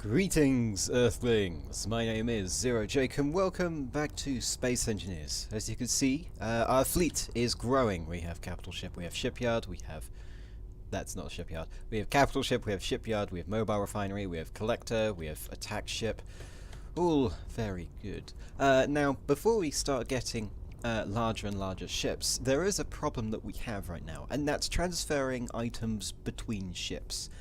Greetings, Earthlings! My name is Zero Jake and welcome back to Space Engineers. As you can see, our fleet is growing. We have capital ship, we have shipyard, we have... That's not a shipyard. We have capital ship, we have shipyard, we have mobile refinery, we have collector, we have attack ship. All very good. Now, before we start getting larger and larger ships, there is a problem that we have right now, and that's transferring items between ships.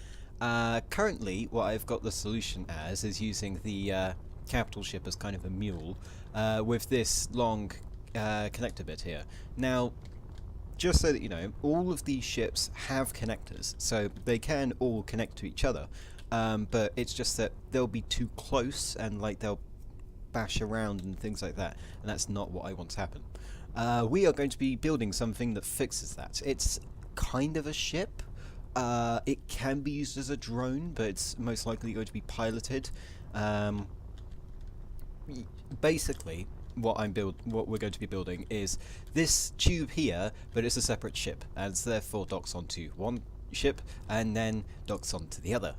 Currently, what I've got the solution as is using the capital ship as kind of a mule with this long connector bit here. Now, just so that you know, all of these ships have connectors, so they can all connect to each other, but it's just that they'll be too close and like they'll bash around and things like that, and that's not what I want to happen. We are going to be building something that fixes that. It's kind of a ship. It can be used as a drone, but it's most likely going to be piloted. Basically, what we're going to be building is this tube here, but it's a separate ship, and so therefore docks onto one ship and then docks onto the other.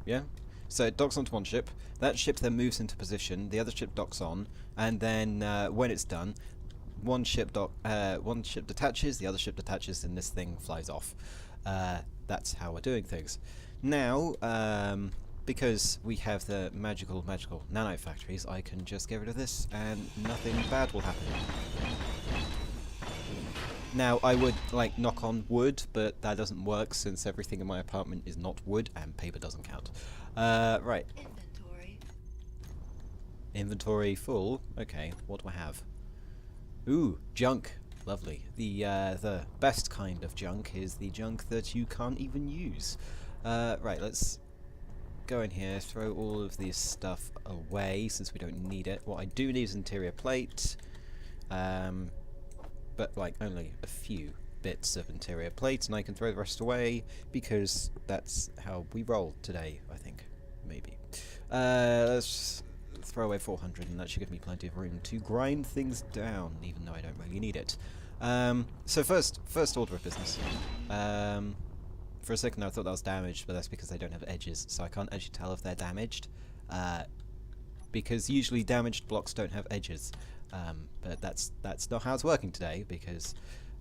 Yeah. So it docks onto one ship. That ship then moves into position. The other ship docks on, and then when it's done, one ship detaches, the other ship detaches, and this thing flies off. That's how we're doing things. Now, because we have the magical nanite factories, I can just get rid of this and nothing bad will happen. Now, I would like knock on wood, but that doesn't work since everything in my apartment is not wood and paper doesn't count. Right. Inventory full. Okay, what do I have? Ooh, junk. Lovely. The best kind of junk is the junk that you can't even use. Right, let's go in here, throw all of this stuff away since we don't need it. What I do need is interior plate, but like only a few bits of interior plate, and I can throw the rest away because that's how we roll today, I think. Maybe. Let's throw away 400, and that should give me plenty of room to grind things down, even though I don't really need it. So first order of business. For a second I thought that was damaged, but that's because they don't have edges, so I can't actually tell if they're damaged. Because usually damaged blocks don't have edges. But that's not how it's working today, because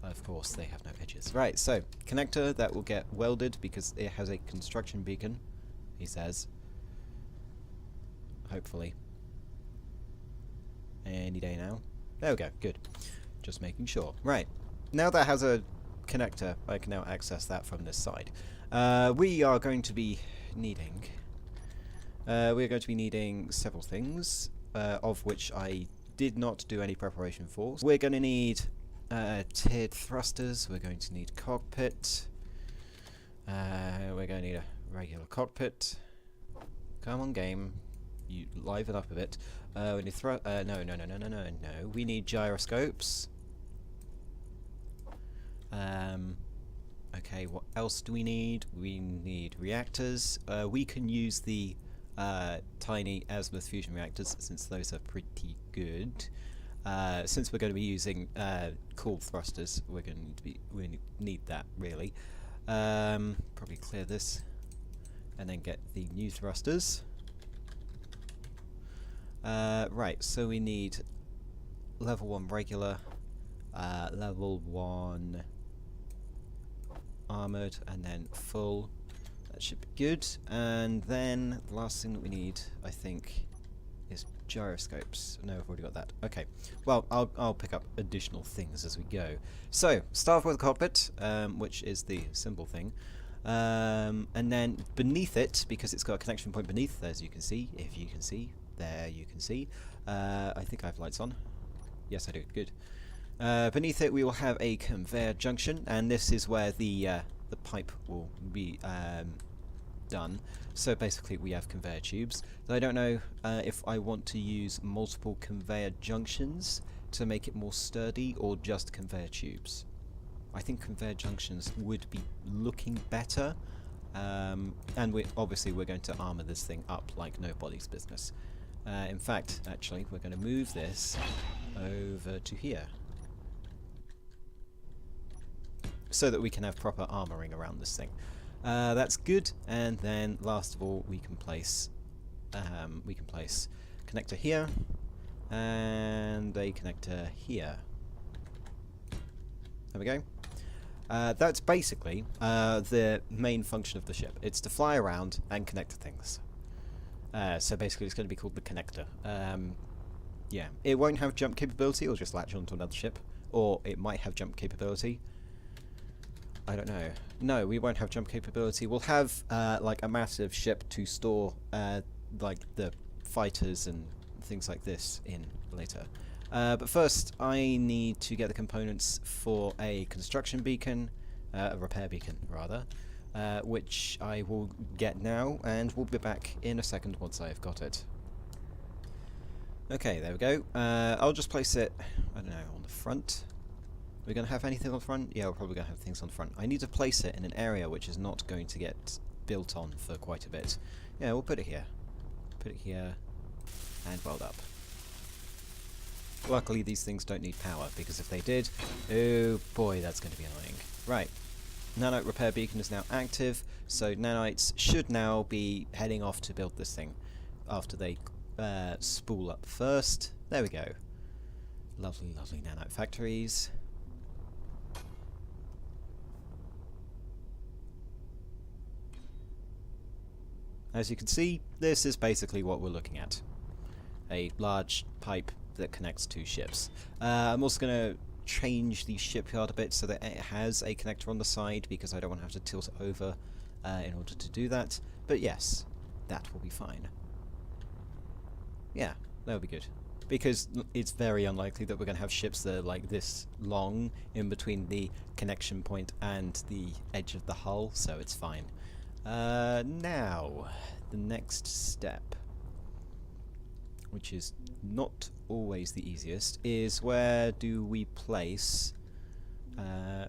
of course they have no edges. Right, so connector that will get welded because it has a construction beacon, he says. Hopefully. Any day now. There we go, good. Just making sure. Right, now that has a connector, I can now access that from this side. We are going to be needing several things, of which I did not do any preparation for. We're going to need tiered thrusters, we're going to need cockpit, we're going to need a regular cockpit. Come on, game. You liven up a bit. We need no. We need gyroscopes. Okay, what else do we need? We need reactors. We can use the tiny azimuth fusion reactors since those are pretty good. Since we're going to be using cool thrusters, we need that really. Probably clear this and then get the new thrusters. Right, so we need level 1 regular, level 1 armoured, and then full. That should be good. And then the last thing that we need, I think, is gyroscopes. No, I've already got that. Okay, well, I'll pick up additional things as we go. So, start with the cockpit, which is the simple thing. And then beneath it, because it's got a connection point beneath, as you can see, if you can see, there you can see. I think I have lights on. Yes, I do. Good. Beneath it, we will have a conveyor junction, and this is where the pipe will be done. So basically, we have conveyor tubes. I don't know if I want to use multiple conveyor junctions to make it more sturdy, or just conveyor tubes. I think conveyor junctions would be looking better. And obviously we're going to armour this thing up like nobody's business. In fact, actually, we're going to move this over to here, so that we can have proper armouring around this thing. That's good, and then last of all we can place we can place a connector here and a connector here. There we go. That's basically the main function of the ship. It's to fly around and connect to things. So basically it's going to be called the connector. Yeah, it won't have jump capability, it'll just latch onto another ship. Or it might have jump capability. I don't know. No, we won't have jump capability. We'll have like a massive ship to store like the fighters and things like this in later. But first I need to get the components for a construction beacon, a repair beacon rather, which I will get now, and we'll be back in a second once I've got it. Okay, there we go. I'll just place it, I don't know, on the front. We're going to have anything on the front? Yeah, we're probably going to have things on the front. I need to place it in an area which is not going to get built on for quite a bit. Yeah, we'll put it here. Put it here, and weld up. Luckily these things don't need power, because if they did, oh boy, that's going to be annoying. Right, nanite repair beacon is now active, so nanites should now be heading off to build this thing after they spool up first. There we go. Lovely, lovely nanite factories. As you can see, this is basically what we're looking at. A large pipe that connects two ships. I'm also going to change the shipyard a bit so that it has a connector on the side, because I don't want to have to tilt it over in order to do that. But yes, that will be fine. Yeah, that'll be good. Because it's very unlikely that we're going to have ships that are like this long in between the connection point and the edge of the hull, so it's fine. Now, the next step, which is not always the easiest, is where do we place...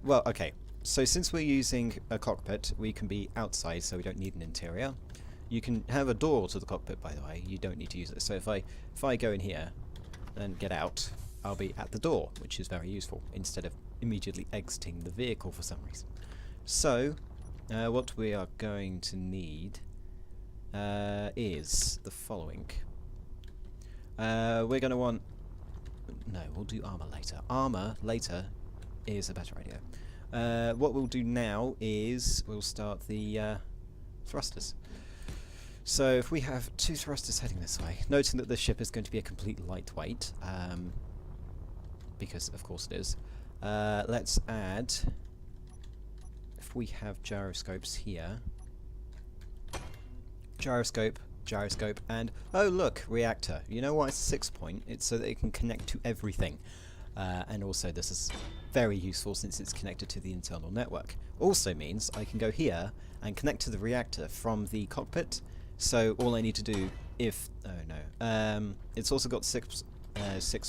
well, okay, so since we're using a cockpit, we can be outside, so we don't need an interior. You can have a door to the cockpit, by the way, you don't need to use it. So if I go in here and get out, I'll be at the door, which is very useful, instead of immediately exiting the vehicle for some reason. So, what we are going to need is the following. We're going to want... No, we'll do armor later. Armor later is a better idea. What we'll do now is we'll start the thrusters. So if we have two thrusters heading this way, noting that the ship is going to be a complete lightweight, because of course it is, let's add... If we have gyroscopes here, gyroscope, and oh look, reactor. You know why it's a 6-point? It's so that it can connect to everything, and also this is very useful since it's connected to the internal network. Also means I can go here and connect to the reactor from the cockpit. So all I need to do, if it's also got 6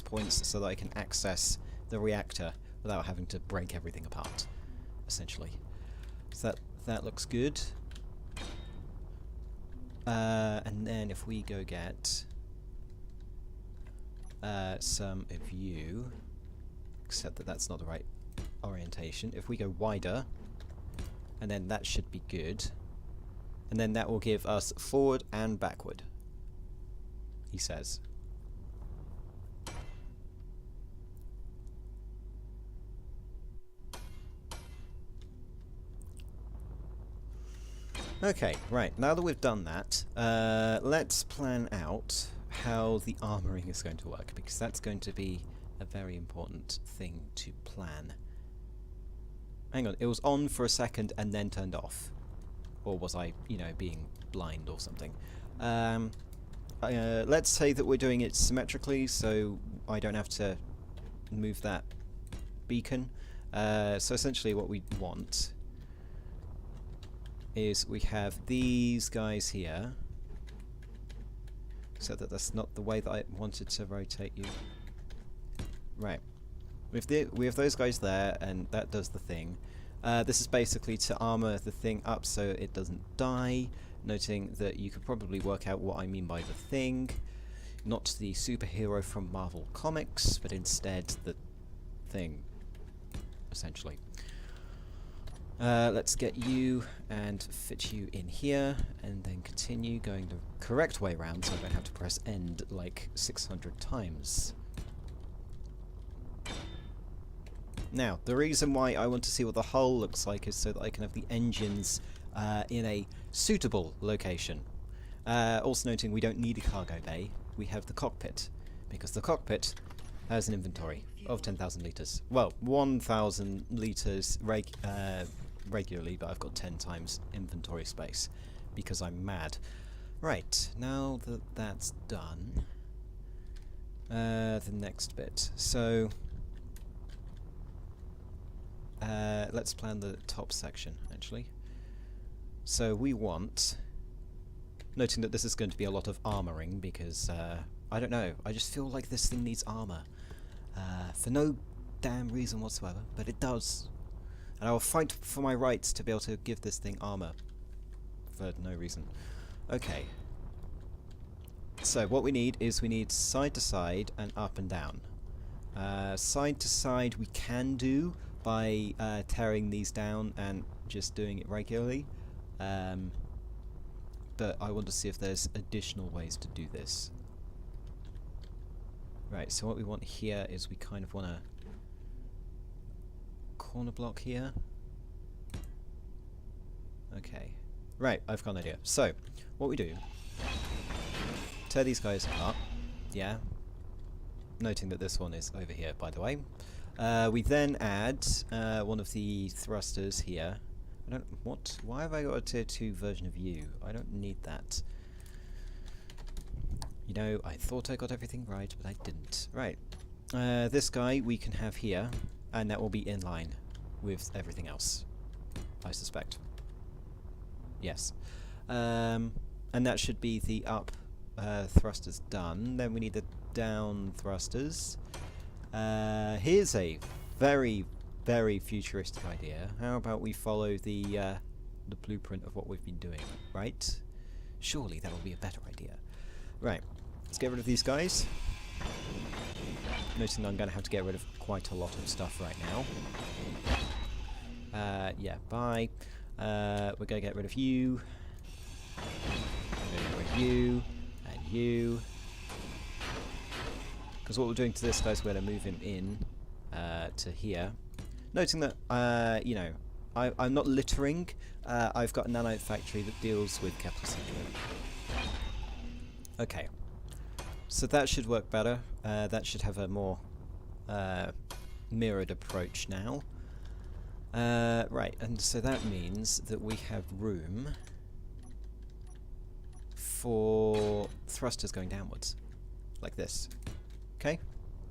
points so that I can access the reactor without having to break everything apart, essentially. So that looks good. And then if we go get some of you, except that that's not the right orientation. If we go wider, and then that should be good. And then that will give us forward and backward, he says. Okay, right, now that we've done that, let's plan out how the armouring is going to work, because that's going to be a very important thing to plan. Hang on, it was on for a second and then turned off. Or was I, you know, being blind or something? Let's say that we're doing it symmetrically, so I don't have to move that beacon. So essentially what we want is we have these guys here, so that's not the way that I wanted to rotate you. Right. We have those guys there, and that does the thing. This is basically to armor the thing up so it doesn't die, noting that you could probably work out what I mean by the thing. Not the superhero from Marvel Comics, but instead the thing, essentially. Let's get you and fit you in here, and then continue going the correct way around so I don't have to press end like 600 times. Now, the reason why I want to see what the hull looks like is so that I can have the engines in a suitable location. Also noting we don't need a cargo bay, we have the cockpit, because the cockpit has an inventory of 10,000 litres. Well, 1,000 litres regularly, but I've got 10 times inventory space, because I'm mad. Right, now that that's done, the next bit. So, let's plan the top section, actually. So we want, noting that this is going to be a lot of armouring, because, I don't know, I just feel like this thing needs armour. For no damn reason whatsoever, but it does. And I will fight for my rights to be able to give this thing armour. For no reason. Okay. So what we need is we need side to side and up and down. Side to side we can do by tearing these down and just doing it regularly. But I want to see if there's additional ways to do this. Right, so what we want here is we kind of want a corner block here. Okay. Right, I've got an idea. So, what we do, tear these guys apart. Yeah. Noting that this one is over here, by the way. We then add one of the thrusters here. I don't... What? Why have I got a tier 2 version of you? I don't need that. You know, I thought I got everything right, but I didn't. Right. This guy we can have here, and that will be in line with everything else, I suspect. Yes. And that should be the up thrusters done. Then we need the down thrusters. Here's a very, very futuristic idea. How about we follow the blueprint of what we've been doing, right? Surely that will be a better idea. Right. Let's get rid of these guys. Noticing I'm going to have to get rid of quite a lot of stuff right now. Yeah, bye. We're going to get rid of you. We're going to get rid of you. And you. Because what we're doing to this guy is we're going to move him in to here. Noting that, you know, I'm not littering. I've got a nanite factory that deals with capital syndrome. Okay. So that should work better. That should have a more mirrored approach now. Right, and so that means that we have room for thrusters going downwards, like this. Okay?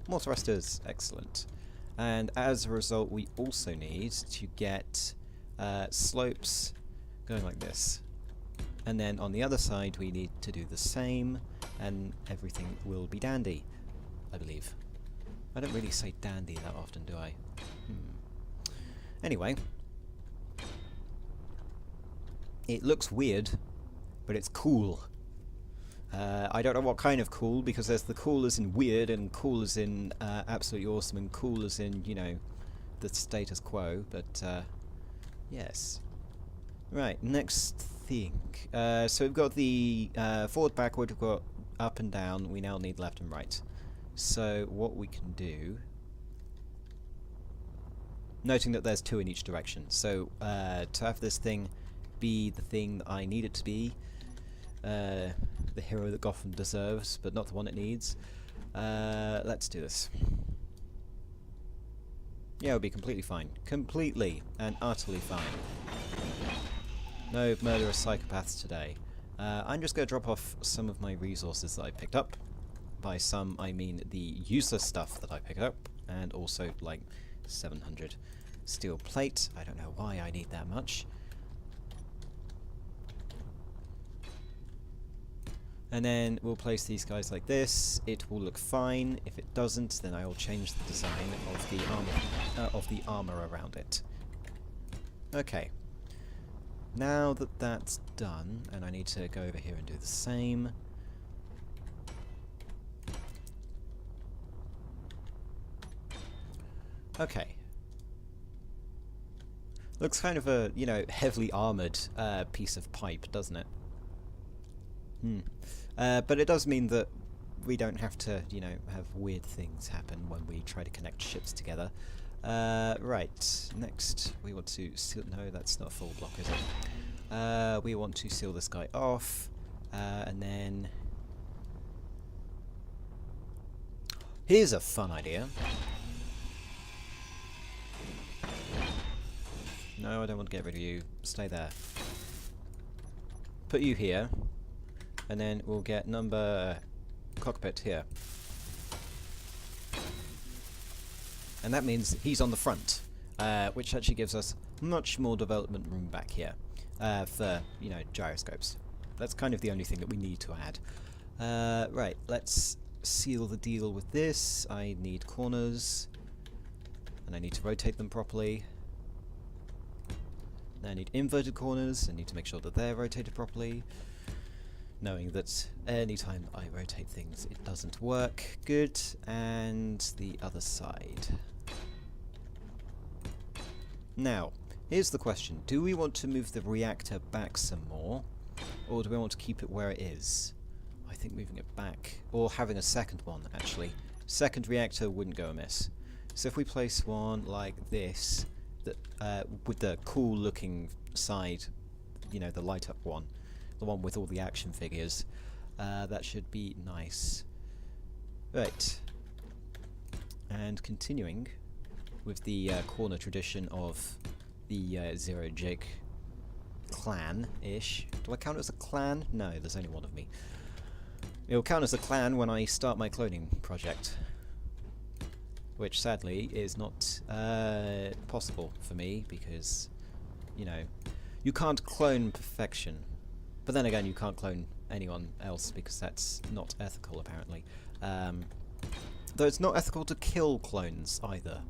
More thrusters, excellent. And as a result, we also need to get slopes going like this. And then on the other side, we need to do the same, and everything will be dandy, I believe. I don't really say dandy that often, do I? Anyway. It looks weird, but it's cool. I don't know what kind of cool, because there's the cool as in weird, and cool as in absolutely awesome, and cool as in, you know, the status quo, but yes. Right, next thing. So we've got the forward, backward, we've got up and down, we now need left and right. So what we can do, noting that there's 2 in each direction, so to have this thing be the thing that I need it to be, the hero that Gotham deserves, but not the one it needs, let's do this. Yeah, it'll be completely fine. Completely and utterly fine. No murderous psychopaths today. I'm just going to drop off some of my resources that I picked up. By some, I mean the useless stuff that I picked up, and also, like, 700 steel plate. I don't know why I need that much. And then we'll place these guys like this. It will look fine. If it doesn't, then I will change the design of the armor around it. Okay. Now that that's done, and I need to go over here and do the same. Okay. Looks kind of a, you know, heavily armoured piece of pipe, doesn't it? But it does mean that we don't have to, you know, have weird things happen when we try to connect ships together. Right, next we want to seal... No, that's not a full block, is it? We want to seal this guy off, and then... Here's a fun idea. No, I don't want to get rid of you. Stay there. Put you here, and then we'll get number cockpit here. And that means he's on the front, which actually gives us much more development room back here for, you know, gyroscopes. That's kind of the only thing that we need to add. Right, let's seal the deal with this. I need corners, and I need to rotate them properly. I need inverted corners. I need to make sure that they're rotated properly, knowing that any time I rotate things it doesn't work. Good. And the other side. Now, here's the question. Do we want to move the reactor back some more, or do we want to keep it where it is? I think moving it back, or having a second one actually. Second reactor wouldn't go amiss. So if we place one like this, that with the cool looking side, you know, the light up one, the one with all the action figures, that should be nice. Right, and continuing with the corner tradition of the Zero Jake clan-ish. Do I count as a clan? No, there's only one of me. It'll count as a clan when I start my cloning project, which sadly is not possible for me because, you know, you can't clone perfection. But then again, you can't clone anyone else because that's not ethical, apparently. Though it's not ethical to kill clones either.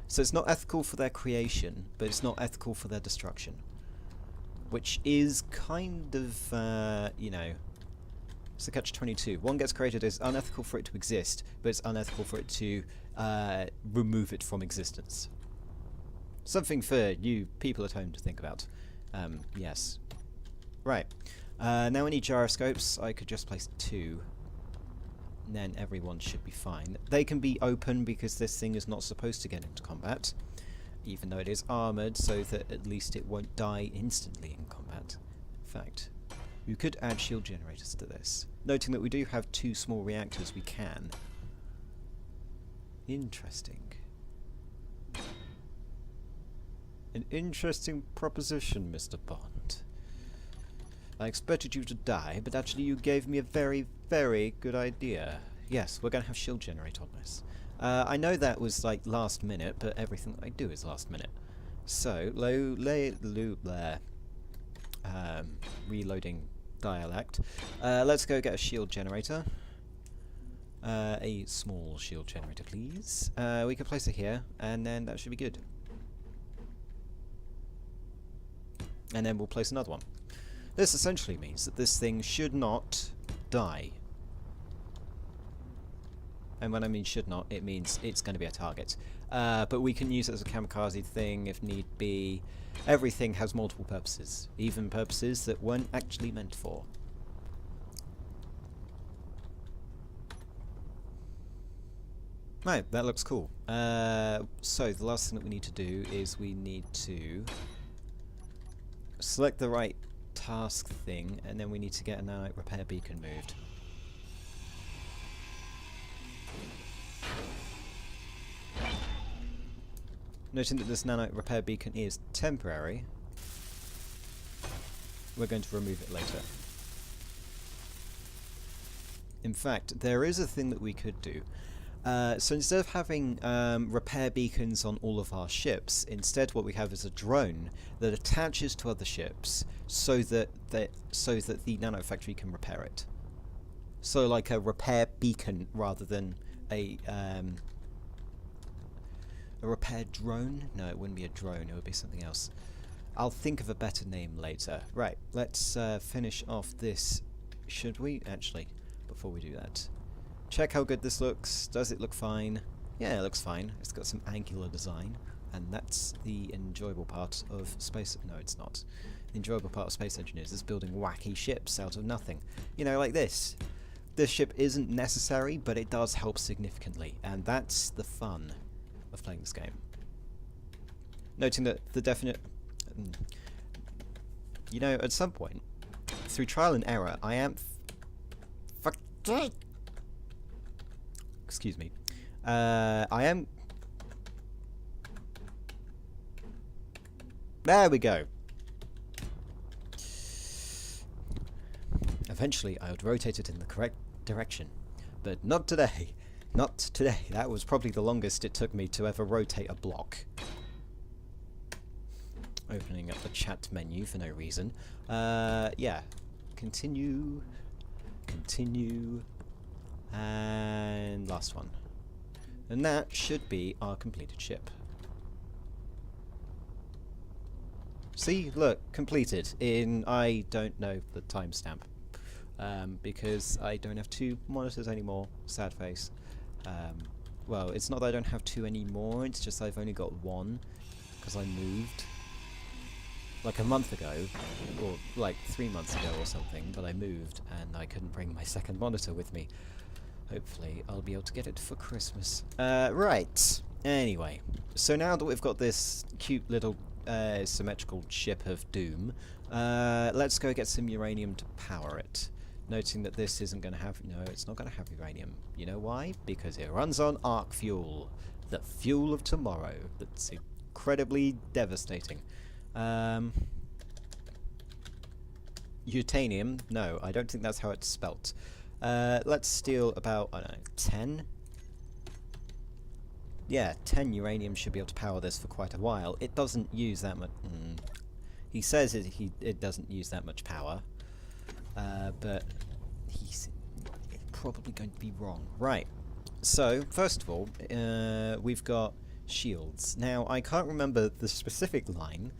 So it's not ethical for their creation, but it's not ethical for their destruction. Which is kind of, you know, it's a catch-22. One gets created as unethical for it to exist, but it's unethical for it to remove it from existence. Something for you people at home to think about. Yes. Right. Now I need gyroscopes. I could just place 2. And then everyone should be fine. They can be open because this thing is not supposed to get into combat, even though it is armoured, so that at least it won't die instantly in combat. In fact, you could add shield generators to this. Noting that we do have 2 small reactors, we can. Interesting. An interesting proposition, Mr. Bond. I expected you to die, but actually you gave me a very, very good idea. Yes, we're going to have shield generator on this. I know that was like last minute, but everything that I do is last minute. So, reloading dialect. Let's go get a shield generator. A small shield generator, please. We can place it here, and then that should be good. And then we'll place another one. This essentially means that this thing should not die. And when I mean should not, it means it's going to be a target. But we can use it as a kamikaze thing if need be. Everything has multiple purposes, even purposes that weren't actually meant for. Right, that looks cool. So the last thing that we need to do is we need to select the right task thing, and then we need to get a nanite repair beacon moved. Noting that this nanite repair beacon is temporary, we're going to remove it later. In fact, there is a thing that we could do. So instead of having repair beacons on all of our ships, instead what we have is a drone that attaches to other ships so that the nanofactory can repair it. So like a repair beacon rather than a repair drone? No, it wouldn't be a drone, it would be something else. I'll think of a better name later. Right, let's finish off this. Should we? Actually, before we do that, check how good this looks. Does it look fine? Yeah, it looks fine. It's got some angular design. And that's the enjoyable part of space... No, it's not. The enjoyable part of Space Engineers is building wacky ships out of nothing. You know, like this. This ship isn't necessary, but it does help significantly, and that's the fun of playing this game. Noting that the definite... you know, at some point, through trial and error, I am... Excuse me. I am... There we go. Eventually, I would rotate it in the correct direction. But not today. Not today. That was probably the longest it took me to ever rotate a block. Opening up the chat menu for no reason. Yeah. Continue. Continue. And last one. And that should be our completed ship. See, look, completed in, I don't know the timestamp, because I don't have 2 monitors anymore, sad face. Well, it's not that I don't have 2 anymore, it's just I've only got 1, because I moved, like a month ago, or like 3 months ago or something, but I moved, and I couldn't bring my second monitor with me. Hopefully I'll be able to get it for Christmas. Right, anyway, so now that we've got this cute little symmetrical ship of doom, let's go get some uranium to power it. Noting that this isn't going to have... No, it's not going to have uranium. You know why? Because it runs on arc fuel. The fuel of tomorrow. That's incredibly devastating. Utanium? No, I don't think that's how it's spelt. Let's steal about, I don't know, 10? Yeah, 10 uranium should be able to power this for quite a while. It doesn't use that much... He says it doesn't use that much power, but he's probably going to be wrong. Right, so, first of all, we've got shields. Now, I can't remember the specific line.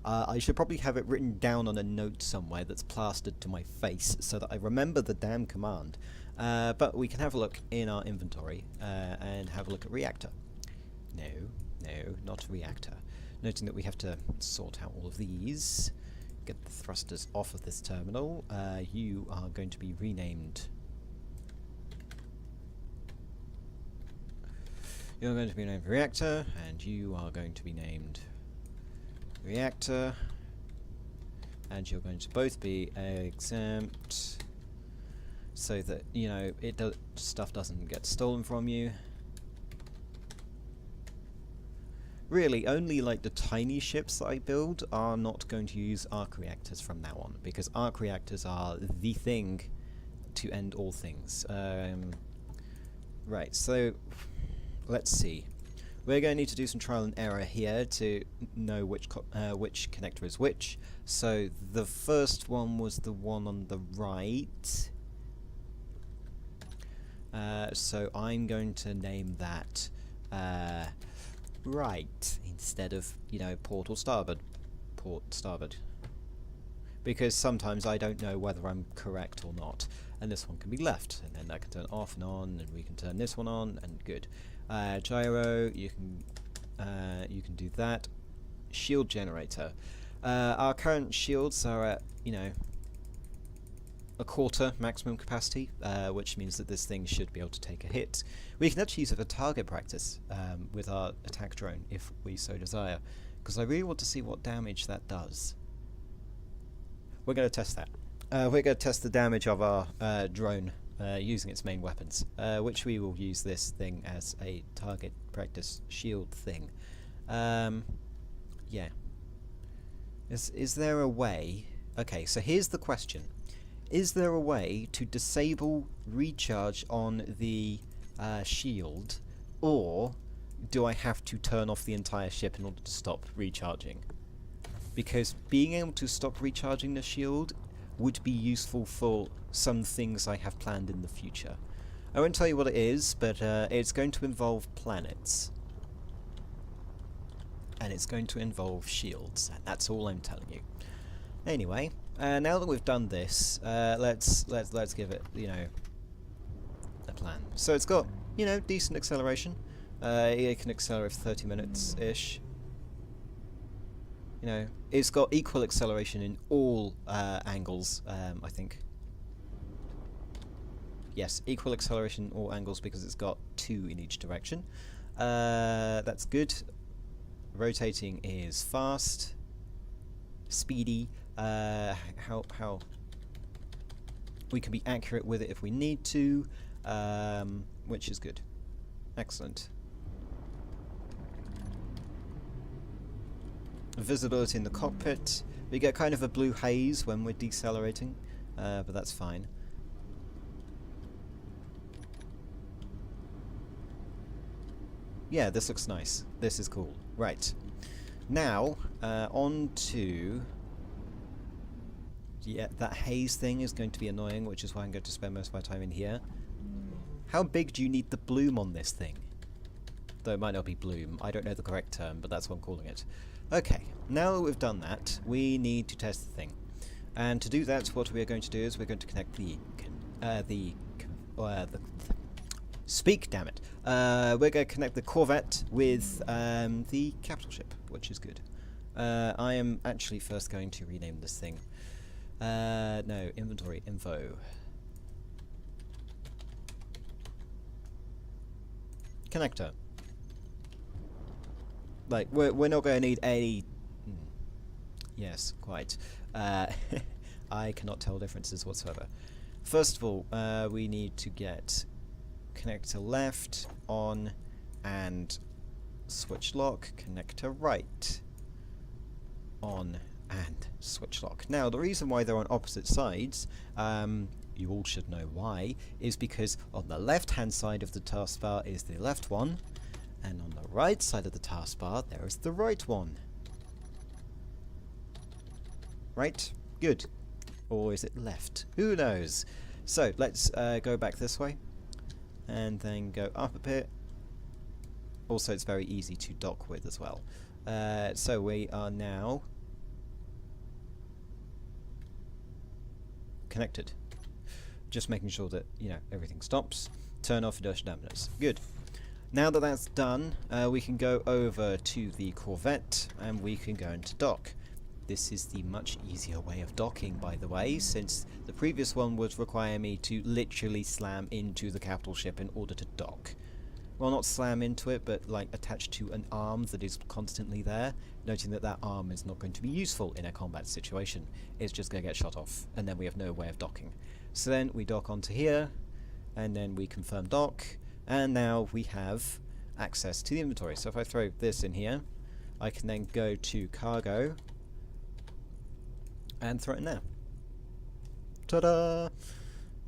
I should probably have it written down on a note somewhere that's plastered to my face so that I remember the damn command. But we can have a look in our inventory and have a look at reactor. No, not reactor. Noting that we have to sort out all of these, get the thrusters off of this terminal. You are going to be renamed. You're going to be named reactor, and you are going to be named reactor, and you're going to both be exempt, so that you know stuff doesn't get stolen from you. Really, only like the tiny ships that I build are not going to use arc reactors from now on, because arc reactors are the thing to end all things. Right, so let's see. We're going to need to do some trial and error here to know which connector is which. So the first one was the one on the right. So I'm going to name that right instead of, you know, port or starboard. Port, starboard. Because sometimes I don't know whether I'm correct or not. And this one can be left, and then that can turn off and on, and we can turn this one on, and good. Gyro, you can do that. Shield generator. Our current shields are at, you know, a quarter maximum capacity, which means that this thing should be able to take a hit. We can actually use it for target practice with our attack drone if we so desire, because I really want to see what damage that does. We're going to test that. We're going to test the damage of our drone using its main weapons, which we will use this thing as a target practice shield thing. Yeah. Is there a way... Okay, so here's the question. Is there a way to disable recharge on the shield, or do I have to turn off the entire ship in order to stop recharging? Because being able to stop recharging the shield would be useful for some things I have planned in the future. I won't tell you what it is, but it's going to involve planets. And it's going to involve shields, and that's all I'm telling you. Anyway, now that we've done this, let's give it, you know, a plan. So it's got, you know, decent acceleration. It can accelerate for 30 minutes-ish. You know, it's got equal acceleration in all angles, I think. Yes, equal acceleration in all angles because it's got 2 in each direction. That's good. Rotating is fast, speedy. How we can be accurate with it if we need to, which is good. Excellent. Visibility in the cockpit. We get kind of a blue haze when we're decelerating, but that's fine. Yeah, this looks nice. This is cool. Right. Now, on to... Yeah, that haze thing is going to be annoying, which is why I'm going to spend most of my time in here. How big do you need the bloom on this thing? Though it might not be bloom. I don't know the correct term, but that's what I'm calling it. Okay, now that we've done that, we need to test the thing. And to do that, what we are going to do is we're going to connect speak, damn it. We're going to connect the Corvette with the capital ship, which is good. I am actually first going to rename this thing. No, inventory info. Connector. Like, we're not going to need a... Yes, quite. I cannot tell differences whatsoever. First of all, we need to get connector left on and switch lock, connector right on and switch lock. Now, the reason why they're on opposite sides, you all should know why, is because on the left-hand side of the taskbar is the left one, and on the right side of the taskbar there is the right one. Right? Good. Or is it left? Who knows? So, let's go back this way, and then go up a bit. Also, it's very easy to dock with as well. So we are now connected. Just making sure that, you know, everything stops. Turn off inertial dampers. Good. Now that that's done, we can go over to the Corvette and we can go into dock. This is the much easier way of docking, by the way, since the previous one would require me to literally slam into the capital ship in order to dock. Well, not slam into it, but like attached to an arm that is constantly there, noting that that arm is not going to be useful in a combat situation. It's just going to get shot off, and then we have no way of docking. So then we dock onto here, and then we confirm dock, and now we have access to the inventory. So if I throw this in here, I can then go to cargo, and throw it in there. Ta-da!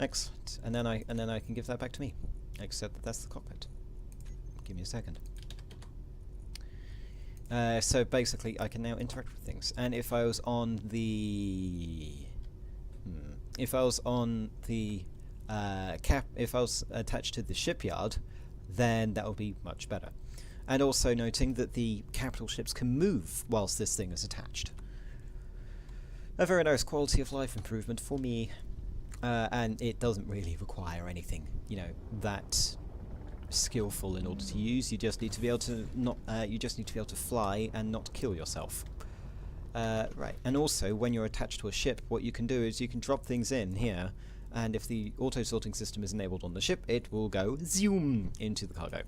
Excellent. And then I can give that back to me. Except that that's the cockpit. Give me a second. So basically, I can now interact with things. And if I was on the, if I was attached to the shipyard, then that would be much better. And also noting that the capital ships can move whilst this thing is attached. A very nice quality of life improvement for me, and it doesn't really require anything, you know, that skillful in order to use. You just need to be able to not. You just need to be able to fly and not kill yourself. Right, and also when you're attached to a ship, what you can do is you can drop things in here, and if the auto sorting system is enabled on the ship, it will go zoom into the cargo.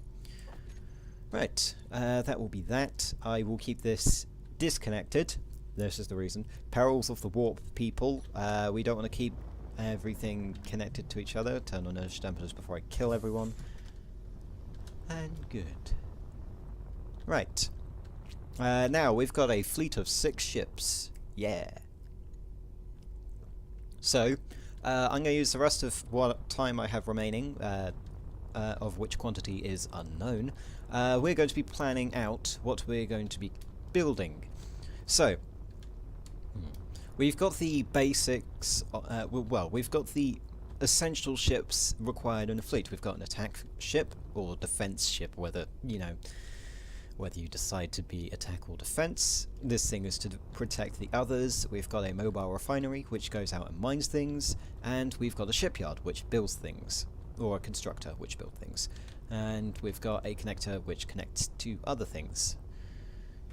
Right, that will be that. I will keep this disconnected. This is the reason. Perils of the warp, people. We don't want to keep everything connected to each other. Turn on inertial dampers before I kill everyone. And good. Right. Now we've got a fleet of 6 ships. Yeah. So, I'm going to use the rest of what time I have remaining, of which quantity is unknown. We're going to be planning out what we're going to be building. So, we've got the basics, well, we've got the essential ships required in a fleet. We've got an attack ship, or defense ship, whether, you know, whether you decide to be attack or defense. This thing is to protect the others. We've got a mobile refinery, which goes out and mines things, and we've got a shipyard, which builds things, or a constructor, which builds things. And we've got a connector, which connects to other things.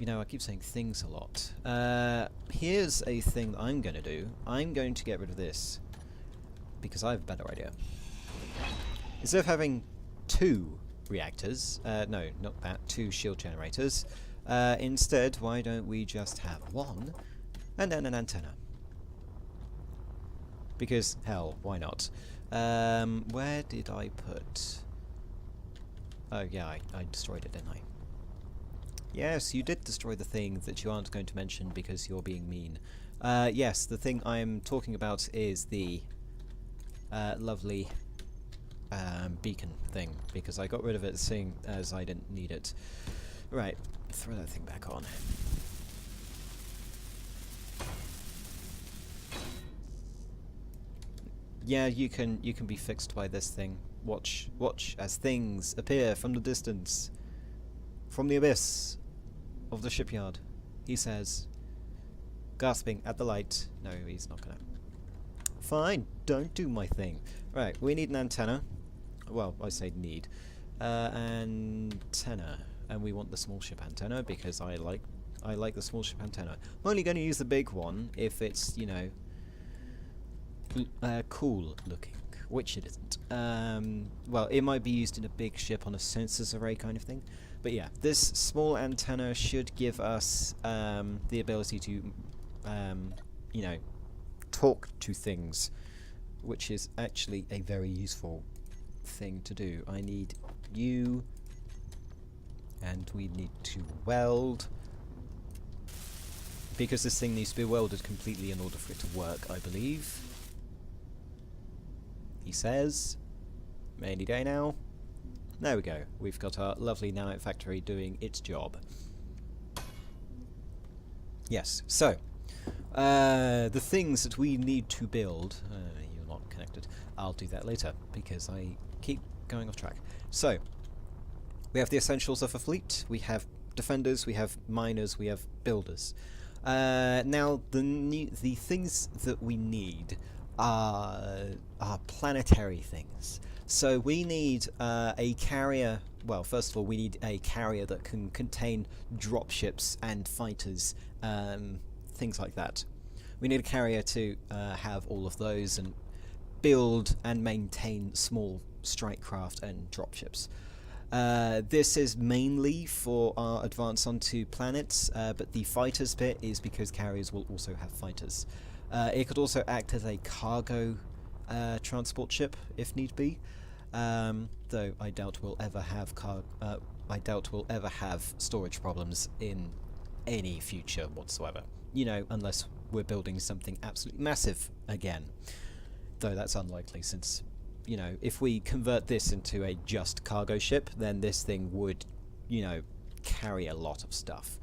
You know, I keep saying things a lot. Here's a thing that I'm going to do. I'm going to get rid of this, because I have a better idea. Instead of having 2 reactors, no, not that, 2 shield generators, instead, why don't we just have 1, and then an antenna? Because, hell, why not? Where did I put... Oh yeah, I destroyed it, didn't I? Yes, you did destroy the thing that you aren't going to mention because you're being mean. Yes, the thing I'm talking about is the lovely beacon thing, because I got rid of it seeing as I didn't need it. Right, throw that thing back on. Yeah, you can be fixed by this thing. Watch as things appear from the distance, from the abyss of the shipyard, he says, gasping at the light. No, he's not gonna. Fine, don't do my thing. Right, we need an antenna. Well, I say need. Antenna. And we want the small ship antenna because I like the small ship antenna. I'm only going to use the big one if it's, you know, cool looking, which it isn't. Well, it might be used in a big ship on a sensors array kind of thing. But yeah, this small antenna should give us the ability to, you know, talk to things, which is actually a very useful thing to do. I need you, and we need to weld, because this thing needs to be welded completely in order for it to work, I believe. He says, any day now. There we go. We've got our lovely nanite factory doing its job. Yes, so the things that we need to build. You're not connected. I'll do that later because I keep going off track. So we have the essentials of a fleet. We have defenders. We have miners. We have builders. Now the things that we need are planetary things. So we need a carrier. Well, first of all, we need a carrier that can contain dropships and fighters, things like that. We need a carrier to have all of those and build and maintain small strike craft and dropships. This is mainly for our advance onto planets, but the fighters bit is because carriers will also have fighters. It could also act as a cargo transport ship if need be. Though I doubt we'll ever have storage problems in any future whatsoever. You know, unless we're building something absolutely massive again. Though that's unlikely, since, you know, if we convert this into a just cargo ship, then this thing would, you know, carry a lot of stuff.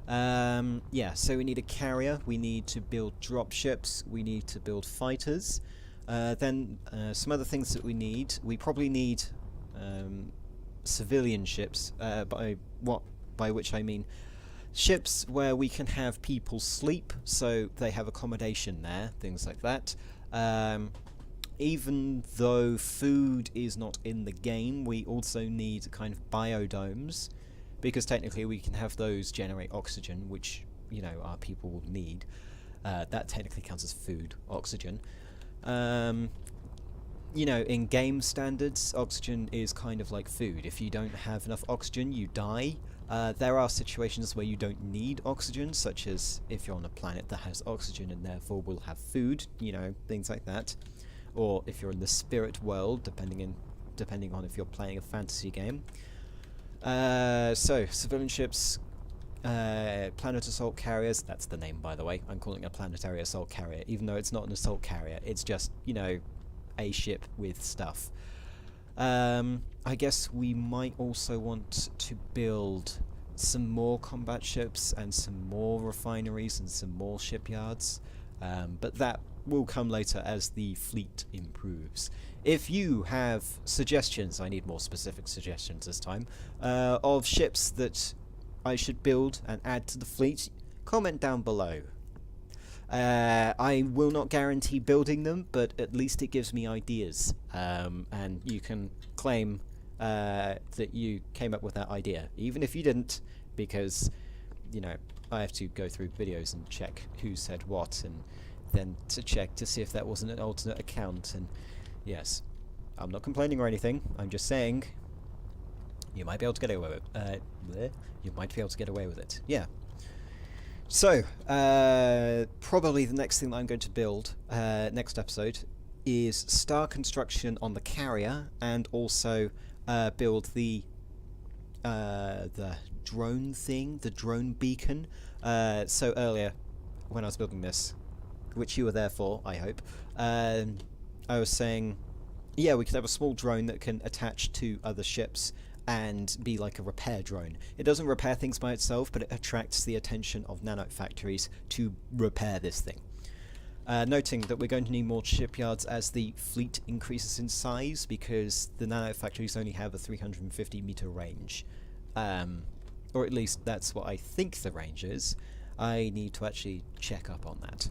Yeah, so we need a carrier, we need to build dropships, we need to build fighters. Then some other things that we need. We probably need civilian ships, by which I mean ships where we can have people sleep, so they have accommodation there, things like that. Even though food is not in the game, we also need kind of biodomes, because technically we can have those generate oxygen, which, you know, our people will need. That technically counts as food, oxygen. You know, in game standards, oxygen is kind of like food. If you don't have enough oxygen, you die. There are situations where you don't need oxygen, such as if you're on a planet that has oxygen and therefore will have food, you know, things like that. Or if you're in the spirit world, depending on if you're playing a fantasy game. So, civilian ships, planet assault carriers, that's the name, by the way. I'm calling it a planetary assault carrier, even though it's not an assault carrier. It's just, you know, a ship with stuff. I guess we might also want to build some more combat ships and some more refineries and some more shipyards. But that will come later as the fleet improves. If you have suggestions, I need more specific suggestions this time, of ships that I should build and add to the fleet, comment down below. I will not guarantee building them, but at least it gives me ideas, and you can claim that you came up with that idea, even if you didn't, because you know, I have to go through videos and check who said what, and then to check to see if that wasn't an alternate account. And yes, I'm not complaining or anything. I'm just saying you might be able to get away with it. You might be able to get away with it. Yeah. So, probably the next thing that I'm going to build next episode is star construction on the carrier, and also build the drone thing, the drone beacon. So earlier, when I was building this, which you were there for, I hope, I was saying, yeah, we could have a small drone that can attach to other ships and be like a repair drone. It doesn't repair things by itself, but it attracts the attention of nanofactories to repair this thing. Noting that we're going to need more shipyards as the fleet increases in size, because the nanofactories only have a 350 meter range. Or at least that's what I think the range is. I need to actually check up on that.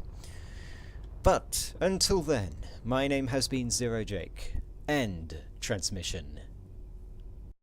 But until then, my name has been Zero Jake. End transmission.